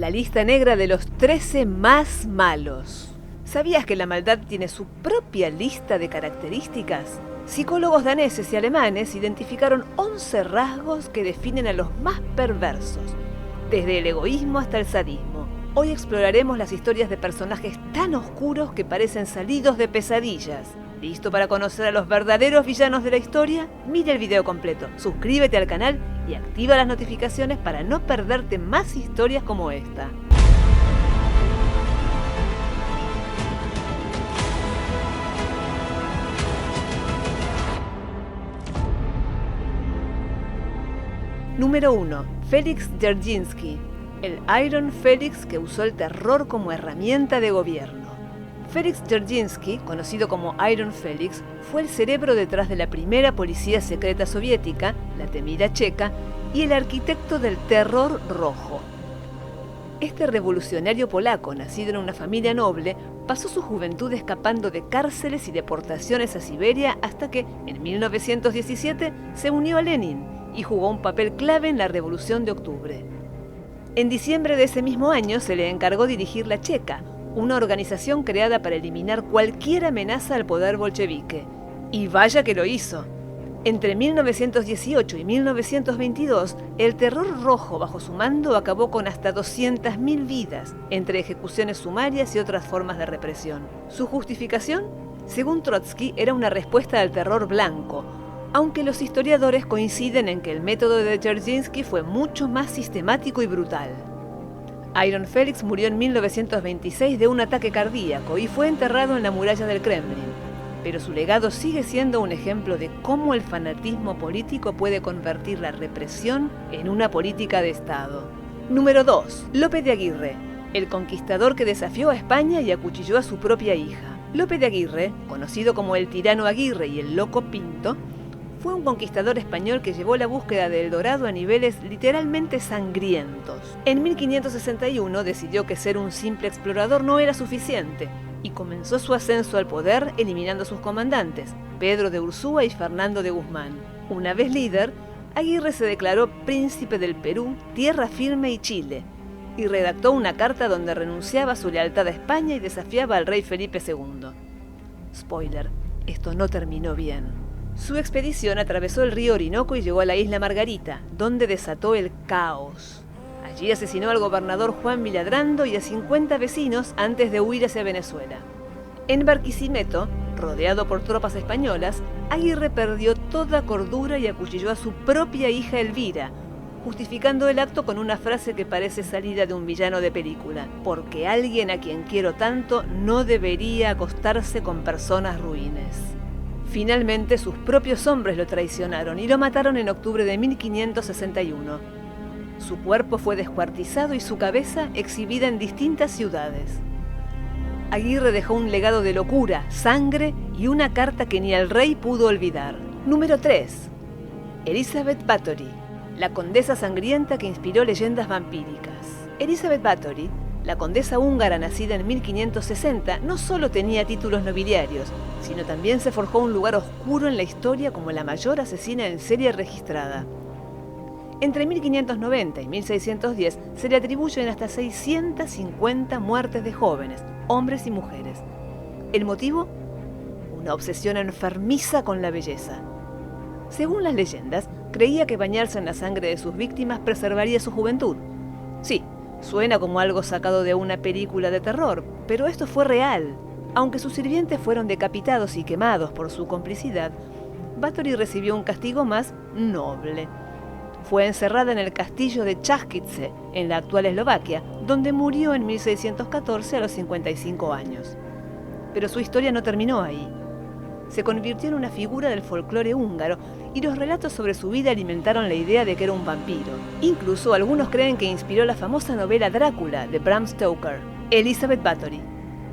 la lista negra de los 13 más malos. ¿Sabías que la maldad tiene su propia lista de características? Psicólogos daneses y alemanes identificaron 11 rasgos que definen a los más perversos, desde el egoísmo hasta el sadismo. Hoy exploraremos las historias de personajes tan oscuros que parecen salidos de pesadillas. ¿Listo para conocer a los verdaderos villanos de la historia? Mira el video completo, suscríbete al canal y activa las notificaciones para no perderte más historias como esta. Número 1. Felix Dzerzhinsky, el Iron Felix que usó el terror como herramienta de gobierno. Felix Dzerzhinsky, conocido como Iron Felix, fue el cerebro detrás de la primera policía secreta soviética, la temida checa, y el arquitecto del terror rojo. Este revolucionario polaco, nacido en una familia noble, pasó su juventud escapando de cárceles y deportaciones a Siberia hasta que, en 1917, se unió a Lenin y jugó un papel clave en la Revolución de Octubre. En diciembre de ese mismo año se le encargó dirigir la Checa, una organización creada para eliminar cualquier amenaza al poder bolchevique. Y vaya que lo hizo. Entre 1918 y 1922, el terror rojo bajo su mando acabó con hasta 200.000 vidas, entre ejecuciones sumarias y otras formas de represión. ¿Su justificación? Según Trotsky, era una respuesta al terror blanco, aunque los historiadores coinciden en que el método de Dzerzhinsky fue mucho más sistemático y brutal. Iron Felix murió en 1926 de un ataque cardíaco y fue enterrado en la muralla del Kremlin, pero su legado sigue siendo un ejemplo de cómo el fanatismo político puede convertir la represión en una política de Estado. Número 2. Lope de Aguirre, el conquistador que desafió a España y acuchilló a su propia hija. Lope de Aguirre, conocido como el tirano Aguirre y el loco Pinto, fue un conquistador español que llevó la búsqueda del Dorado a niveles literalmente sangrientos. En 1561 decidió que ser un simple explorador no era suficiente y comenzó su ascenso al poder eliminando a sus comandantes, Pedro de Ursúa y Fernando de Guzmán. Una vez líder, Aguirre se declaró príncipe del Perú, Tierra Firme y Chile, y redactó una carta donde renunciaba a su lealtad a España y desafiaba al rey Felipe II. Spoiler, esto no terminó bien. Su expedición atravesó el río Orinoco y llegó a la isla Margarita, donde desató el caos. Allí asesinó al gobernador Juan Villadrando y a 50 vecinos antes de huir hacia Venezuela. En Barquisimeto, rodeado por tropas españolas, Aguirre perdió toda cordura y acuchilló a su propia hija Elvira, justificando el acto con una frase que parece salida de un villano de película: porque alguien a quien quiero tanto no debería acostarse con personas ruines. Finalmente, sus propios hombres lo traicionaron y lo mataron en octubre de 1561. Su cuerpo fue descuartizado y su cabeza exhibida en distintas ciudades. Aguirre dejó un legado de locura, sangre y una carta que ni el rey pudo olvidar. Número 3. Elizabeth Bathory, la condesa sangrienta que inspiró leyendas vampíricas. Elizabeth Bathory, la condesa húngara nacida en 1560, no solo tenía títulos nobiliarios, sino también se forjó un lugar oscuro en la historia como la mayor asesina en serie registrada. Entre 1590 y 1610 se le atribuyen hasta 650 muertes de jóvenes, hombres y mujeres. ¿El motivo? Una obsesión enfermiza con la belleza. Según las leyendas, creía que bañarse en la sangre de sus víctimas preservaría su juventud. Sí, suena como algo sacado de una película de terror, pero esto fue real. Aunque sus sirvientes fueron decapitados y quemados por su complicidad, Bathory recibió un castigo más noble. Fue encerrada en el castillo de Čachtice, en la actual Eslovaquia, donde murió en 1614 a los 55 años. Pero su historia no terminó ahí. Se convirtió en una figura del folclore húngaro y los relatos sobre su vida alimentaron la idea de que era un vampiro. Incluso algunos creen que inspiró la famosa novela Drácula de Bram Stoker. Elizabeth Bathory,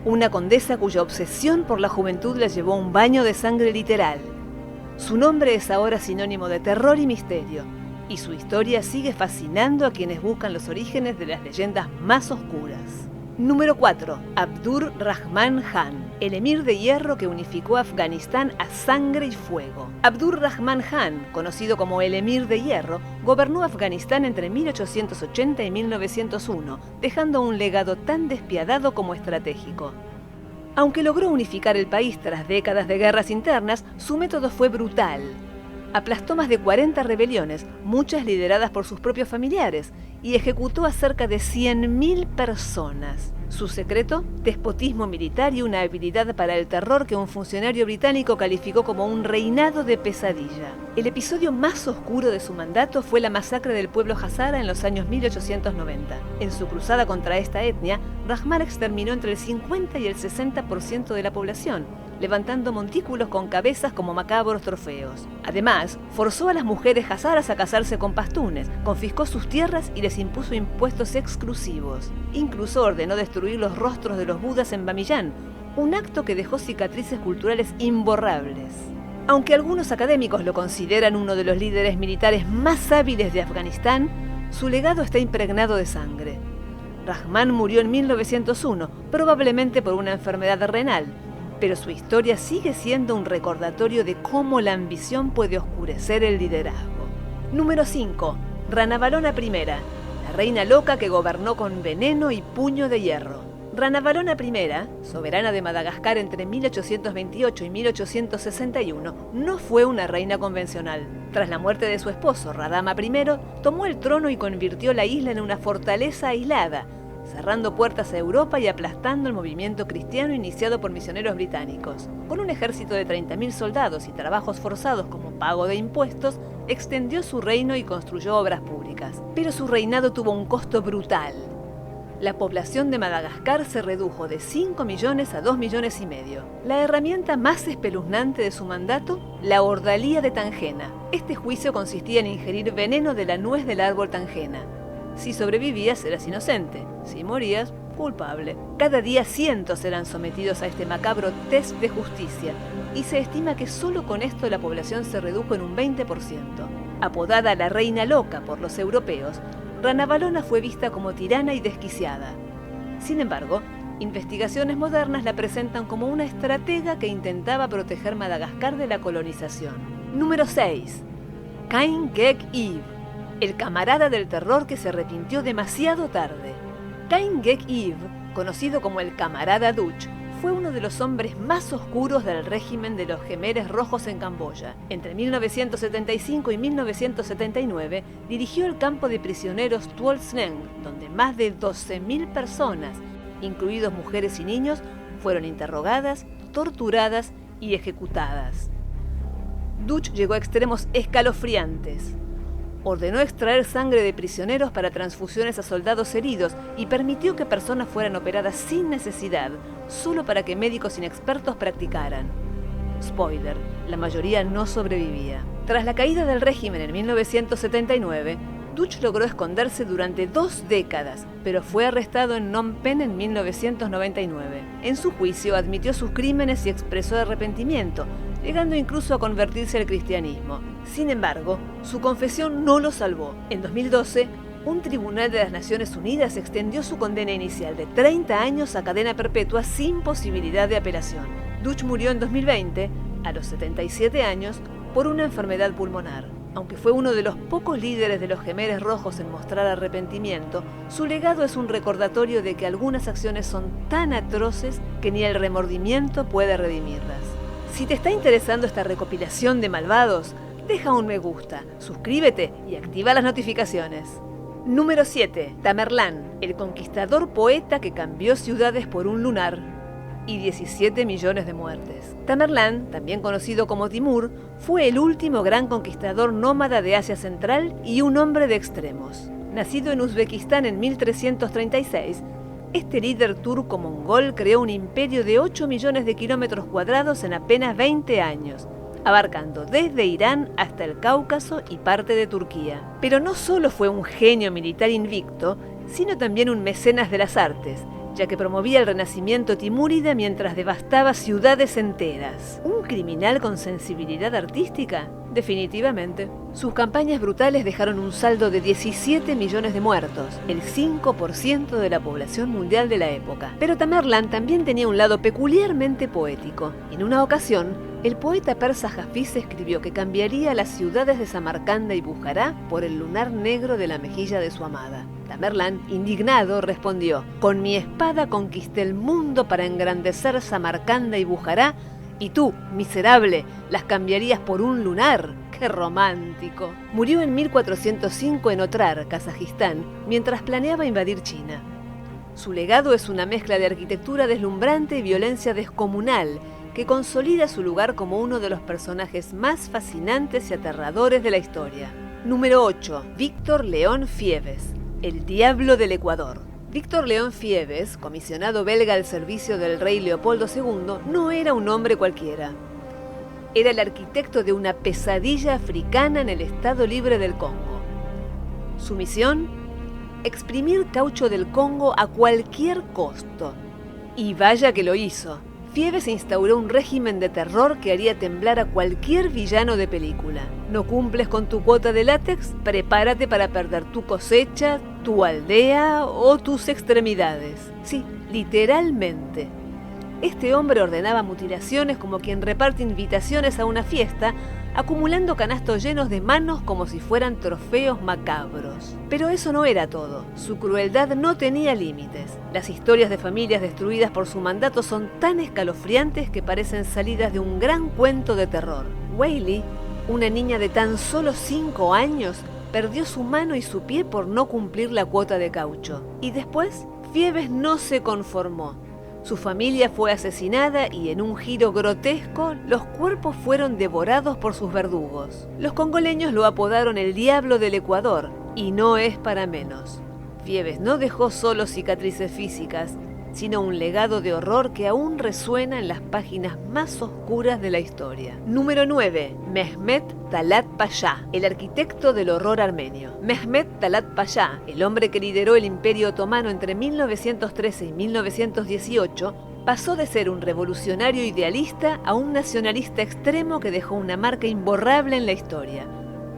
una condesa cuya obsesión por la juventud la llevó a un baño de sangre literal. Su nombre es ahora sinónimo de terror y misterio, y su historia sigue fascinando a quienes buscan los orígenes de las leyendas más oscuras. Número 4. Abdur Rahman Khan, el emir de hierro que unificó Afganistán a sangre y fuego. Abdur Rahman Khan, conocido como el emir de hierro, gobernó Afganistán entre 1880 y 1901, dejando un legado tan despiadado como estratégico. Aunque logró unificar el país tras décadas de guerras internas, su método fue brutal. Aplastó más de 40 rebeliones, muchas lideradas por sus propios familiares, y ejecutó a cerca de 100.000 personas. Su secreto, despotismo militar y una habilidad para el terror que un funcionario británico calificó como un reinado de pesadilla. El episodio más oscuro de su mandato fue la masacre del pueblo Hazara en los años 1890. En su cruzada contra esta etnia, Rahman exterminó entre el 50 y el 60% de la población, levantando montículos con cabezas como macabros trofeos. Además, forzó a las mujeres hazaras a casarse con pastunes, confiscó sus tierras y les impuso impuestos exclusivos. Incluso ordenó destruir los rostros de los budas en Bamiyan, un acto que dejó cicatrices culturales imborrables. Aunque algunos académicos lo consideran uno de los líderes militares más hábiles de Afganistán, su legado está impregnado de sangre. Rahman murió en 1901, probablemente por una enfermedad renal, pero su historia sigue siendo un recordatorio de cómo la ambición puede oscurecer el liderazgo. Número 5. Ranavalona I, la reina loca que gobernó con veneno y puño de hierro. Ranavalona I, soberana de Madagascar entre 1828 y 1861, no fue una reina convencional. Tras la muerte de su esposo, Radama I, tomó el trono y convirtió la isla en una fortaleza aislada, cerrando puertas a Europa y aplastando el movimiento cristiano iniciado por misioneros británicos. Con un ejército de 30.000 soldados y trabajos forzados como pago de impuestos, extendió su reino y construyó obras públicas. Pero su reinado tuvo un costo brutal. La población de Madagascar se redujo de 5 millones a 2 millones y medio. La herramienta más espeluznante de su mandato, la ordalía de Tangena. Este juicio consistía en ingerir veneno de la nuez del árbol Tangena. Si sobrevivías, eras inocente. Si morías, culpable. Cada día cientos eran sometidos a este macabro test de justicia, y se estima que solo con esto la población se redujo en un 20%. Apodada la Reina Loca por los europeos, Ranavalona fue vista como tirana y desquiciada. Sin embargo, investigaciones modernas la presentan como una estratega que intentaba proteger Madagascar de la colonización. Número 6. Kain Guek-Eave, el camarada del terror que se arrepintió demasiado tarde. Kain Guek-Eave, conocido como el camarada Dutch, fue uno de los hombres más oscuros del régimen de los Jemeres Rojos en Camboya. Entre 1975 y 1979 dirigió el campo de prisioneros Tuol Sleng, donde más de 12.000 personas, incluidos mujeres y niños, fueron interrogadas, torturadas y ejecutadas. Dutch llegó a extremos escalofriantes. Ordenó extraer sangre de prisioneros para transfusiones a soldados heridos y permitió que personas fueran operadas sin necesidad, solo para que médicos inexpertos practicaran. Spoiler, la mayoría no sobrevivía. Tras la caída del régimen en 1979, Dutch logró esconderse durante 2 décadas, pero fue arrestado en Phnom Penh en 1999. En su juicio admitió sus crímenes y expresó arrepentimiento, llegando incluso a convertirse al cristianismo. Sin embargo, su confesión no lo salvó. En 2012, un tribunal de las Naciones Unidas extendió su condena inicial de 30 años a cadena perpetua sin posibilidad de apelación. Dutch murió en 2020, a los 77 años, por una enfermedad pulmonar. Aunque fue uno de los pocos líderes de los Jemeres Rojos en mostrar arrepentimiento, su legado es un recordatorio de que algunas acciones son tan atroces que ni el remordimiento puede redimirlas. Si te está interesando esta recopilación de malvados, deja un me gusta, suscríbete y activa las notificaciones. Número 7. Tamerlán, el conquistador poeta que cambió ciudades por un lunar y 17 millones de muertes. Tamerlán, también conocido como Timur, fue el último gran conquistador nómada de Asia Central y un hombre de extremos. Nacido en Uzbekistán en 1336, este líder turco-mongol creó un imperio de 8 millones de kilómetros cuadrados en apenas 20 años, abarcando desde Irán hasta el Cáucaso y parte de Turquía. Pero no solo fue un genio militar invicto, sino también un mecenas de las artes, ya que promovía el renacimiento timúrida mientras devastaba ciudades enteras. ¿Un criminal con sensibilidad artística? Definitivamente. Sus campañas brutales dejaron un saldo de 17 millones de muertos, el 5% de la población mundial de la época. Pero Tamerlán también tenía un lado peculiarmente poético. En una ocasión, el poeta persa Hafiz escribió que cambiaría las ciudades de Samarcanda y Bujará por el lunar negro de la mejilla de su amada. Tamerlán, indignado, respondió: «Con mi espada conquisté el mundo para engrandecer Samarcanda y Bujará, y tú, miserable, las cambiarías por un lunar». ¡Qué romántico! Murió en 1405 en Otrar, Kazajistán, mientras planeaba invadir China. Su legado es una mezcla de arquitectura deslumbrante y violencia descomunal, que consolida su lugar como uno de los personajes más fascinantes y aterradores de la historia. Número 8. Víctor León Fiebes, el diablo del Ecuador. Víctor León Fiebes, comisionado belga al servicio del rey Leopoldo II, no era un hombre cualquiera. Era el arquitecto de una pesadilla africana en el Estado Libre del Congo. Su misión: exprimir caucho del Congo a cualquier costo. Y vaya que lo hizo. Fiebes instauró un régimen de terror que haría temblar a cualquier villano de película. ¿No cumples con tu cuota de látex? Prepárate para perder tu cosecha, tu aldea o tus extremidades. Sí, literalmente. Este hombre ordenaba mutilaciones como quien reparte invitaciones a una fiesta, acumulando canastos llenos de manos como si fueran trofeos macabros. Pero eso no era todo. Su crueldad no tenía límites. Las historias de familias destruidas por su mandato son tan escalofriantes que parecen salidas de un gran cuento de terror. Wailey, una niña de tan solo 5 años, perdió su mano y su pie por no cumplir la cuota de caucho. Y después, Fiebes no se conformó. Su familia fue asesinada y, en un giro grotesco, los cuerpos fueron devorados por sus verdugos. Los congoleños lo apodaron el Diablo del Ecuador, y no es para menos. Fiebes no dejó solo cicatrices físicas, sino un legado de horror que aún resuena en las páginas más oscuras de la historia. Número 9. Mehmet Talat Pasha, el arquitecto del horror armenio. Mehmet Talat Pasha, el hombre que lideró el Imperio Otomano entre 1913 y 1918, pasó de ser un revolucionario idealista a un nacionalista extremo que dejó una marca imborrable en la historia.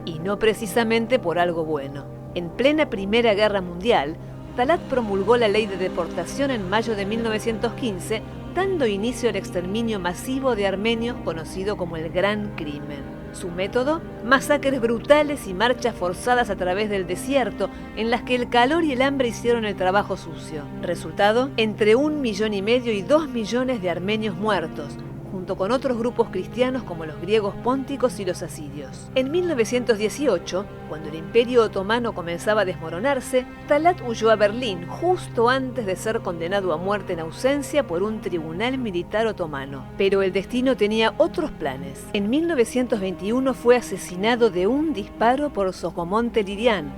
Y no precisamente por algo bueno. En plena Primera Guerra Mundial, Talat promulgó la ley de deportación en mayo de 1915, dando inicio al exterminio masivo de armenios conocido como el Gran Crimen. Su método: masacres brutales y marchas forzadas a través del desierto, en las que el calor y el hambre hicieron el trabajo sucio. Resultado: entre 1,5 millones y 2 millones de armenios muertos, junto con otros grupos cristianos como los griegos pónticos y los asirios. En 1918, cuando el Imperio Otomano comenzaba a desmoronarse, Talat huyó a Berlín justo antes de ser condenado a muerte en ausencia por un tribunal militar otomano. Pero el destino tenía otros planes. En 1921 fue asesinado de un disparo por Sogomon Tehlirian,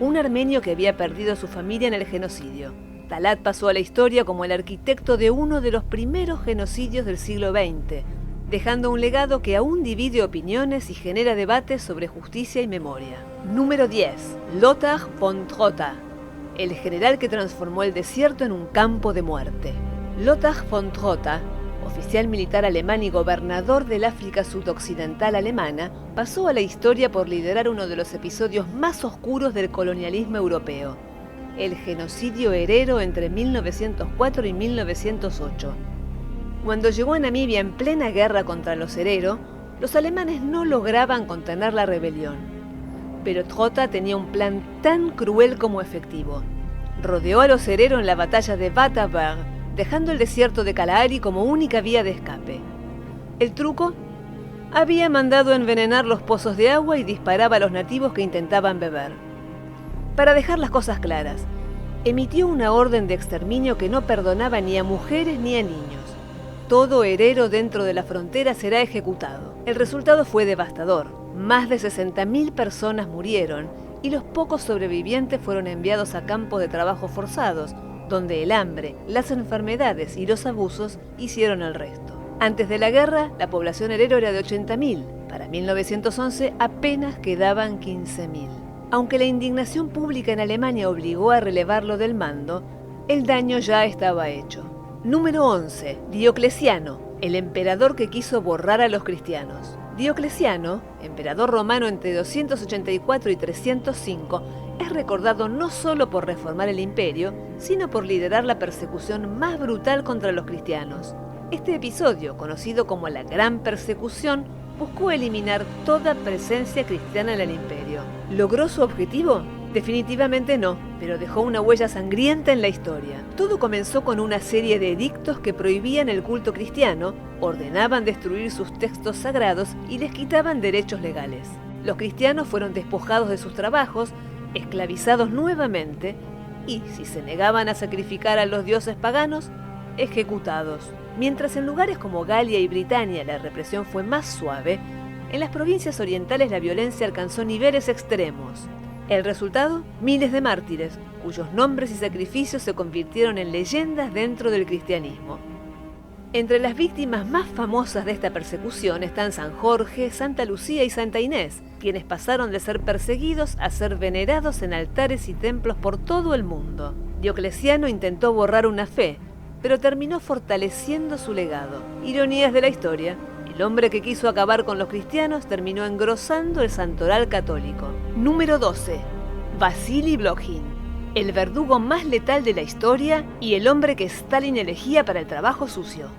un armenio que había perdido a su familia en el genocidio. Talat pasó a la historia como el arquitecto de uno de los primeros genocidios del siglo XX, dejando un legado que aún divide opiniones y genera debates sobre justicia y memoria. Número 10. Lothar von Trotha, el general que transformó el desierto en un campo de muerte. Lothar von Trotha, oficial militar alemán y gobernador del África sudoccidental alemana, pasó a la historia por liderar uno de los episodios más oscuros del colonialismo europeo: el genocidio herero entre 1904 y 1908. Cuando llegó a Namibia en plena guerra contra los Herero, los alemanes no lograban contener la rebelión. Pero Trotha tenía un plan tan cruel como efectivo. Rodeó a los Herero en la batalla de Waterberg, dejando el desierto de Kalahari como única vía de escape. ¿El truco? Había mandado envenenar los pozos de agua y disparaba a los nativos que intentaban beber. Para dejar las cosas claras, emitió una orden de exterminio que no perdonaba ni a mujeres ni a niños. Todo herero dentro de la frontera será ejecutado. El resultado fue devastador. Más de 60.000 personas murieron y los pocos sobrevivientes fueron enviados a campos de trabajo forzados, donde el hambre, las enfermedades y los abusos hicieron el resto. Antes de la guerra, la población herero era de 80.000. Para 1911 apenas quedaban 15.000. Aunque la indignación pública en Alemania obligó a relevarlo del mando, El daño ya estaba hecho. Número 11. Diocleciano, el emperador que quiso borrar a los cristianos. Diocleciano, emperador romano entre 284 y 305, es recordado no solo por reformar el imperio, sino por liderar la persecución más brutal contra los cristianos. Este episodio, conocido como la Gran Persecución, buscó eliminar toda presencia cristiana en el imperio. ¿Logró su objetivo? Definitivamente no, pero dejó una huella sangrienta en la historia. Todo comenzó con una serie de edictos que prohibían el culto cristiano, ordenaban destruir sus textos sagrados y les quitaban derechos legales. Los cristianos fueron despojados de sus trabajos, esclavizados nuevamente y, si se negaban a sacrificar a los dioses paganos, ejecutados. Mientras en lugares como Galia y Britania la represión fue más suave, en las provincias orientales la violencia alcanzó niveles extremos. El resultado, miles de mártires, cuyos nombres y sacrificios se convirtieron en leyendas dentro del cristianismo. Entre las víctimas más famosas de esta persecución están San Jorge, Santa Lucía y Santa Inés, quienes pasaron de ser perseguidos a ser venerados en altares y templos por todo el mundo. Diocleciano intentó borrar una fe, pero terminó fortaleciendo su legado. Ironías de la historia, el hombre que quiso acabar con los cristianos terminó engrosando el santoral católico. Número 12. Vasili Blokhin, el verdugo más letal de la historia y el hombre que Stalin elegía para el trabajo sucio.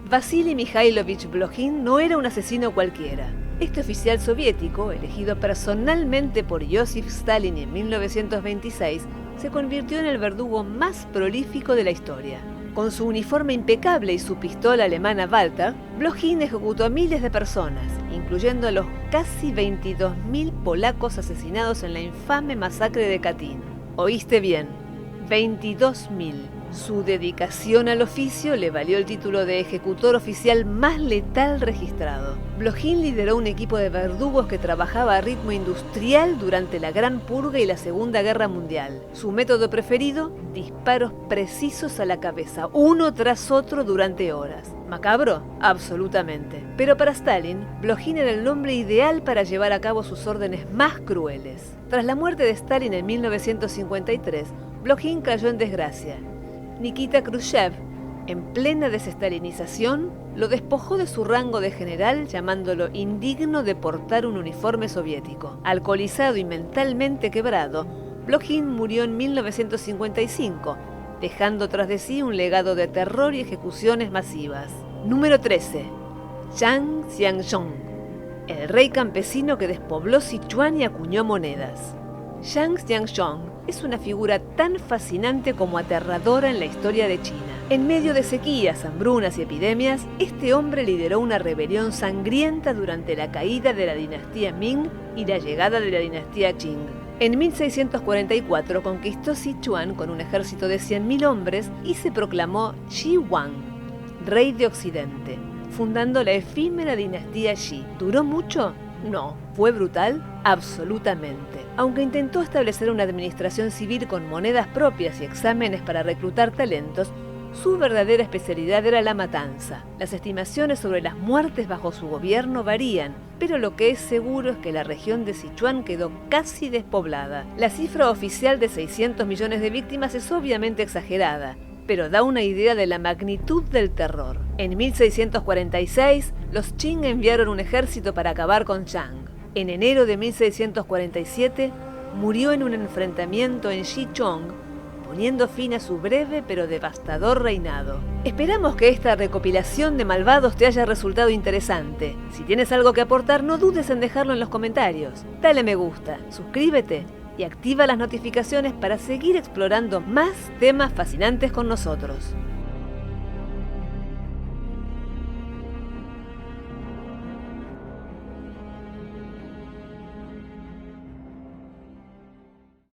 Vasili Mikhailovich Blokhin no era un asesino cualquiera. Este oficial soviético, elegido personalmente por Joseph Stalin en 1926, se convirtió en el verdugo más prolífico de la historia. Con su uniforme impecable y su pistola alemana Walter, Blokhin ejecutó a miles de personas, incluyendo a los casi 22.000 polacos asesinados en la infame masacre de Katyn. Oíste bien, 22.000. Su dedicación al oficio le valió el título de ejecutor oficial más letal registrado. Blokhin lideró un equipo de verdugos que trabajaba a ritmo industrial durante la Gran Purga y la Segunda Guerra Mundial. Su método preferido, disparos precisos a la cabeza, uno tras otro durante horas. ¿Macabro? Absolutamente. Pero para Stalin, Blokhin era el nombre ideal para llevar a cabo sus órdenes más crueles. Tras la muerte de Stalin en 1953, Blokhin cayó en desgracia. Nikita Khrushchev, en plena desestalinización, lo despojó de su rango de general llamándolo indigno de portar un uniforme soviético. Alcoholizado y mentalmente quebrado, Blokhin murió en 1955, dejando tras de sí un legado de terror y ejecuciones masivas. Número 13. Zhang Xianzhong, el rey campesino que despobló Sichuan y acuñó monedas. Zhang Xianzhong es una figura tan fascinante como aterradora en la historia de China. En medio de sequías, hambrunas y epidemias, este hombre lideró una rebelión sangrienta durante la caída de la dinastía Ming y la llegada de la dinastía Qing. En 1644 conquistó Sichuan con un ejército de 100.000 hombres y se proclamó Shi Huang, rey de Occidente, fundando la efímera dinastía Qi. ¿Duró mucho? No. ¿Fue brutal? Absolutamente. Aunque intentó establecer una administración civil con monedas propias y exámenes para reclutar talentos, su verdadera especialidad era la matanza. Las estimaciones sobre las muertes bajo su gobierno varían, pero lo que es seguro es que la región de Sichuan quedó casi despoblada. La cifra oficial de 600 millones de víctimas es obviamente exagerada, pero da una idea de la magnitud del terror. En 1646, los Qing enviaron un ejército para acabar con Zhang. En enero de 1647, murió en un enfrentamiento en Xichong, poniendo fin a su breve pero devastador reinado. Esperamos que esta recopilación de malvados te haya resultado interesante. Si tienes algo que aportar, no dudes en dejarlo en los comentarios. Dale me gusta, suscríbete y activa las notificaciones para seguir explorando más temas fascinantes con nosotros.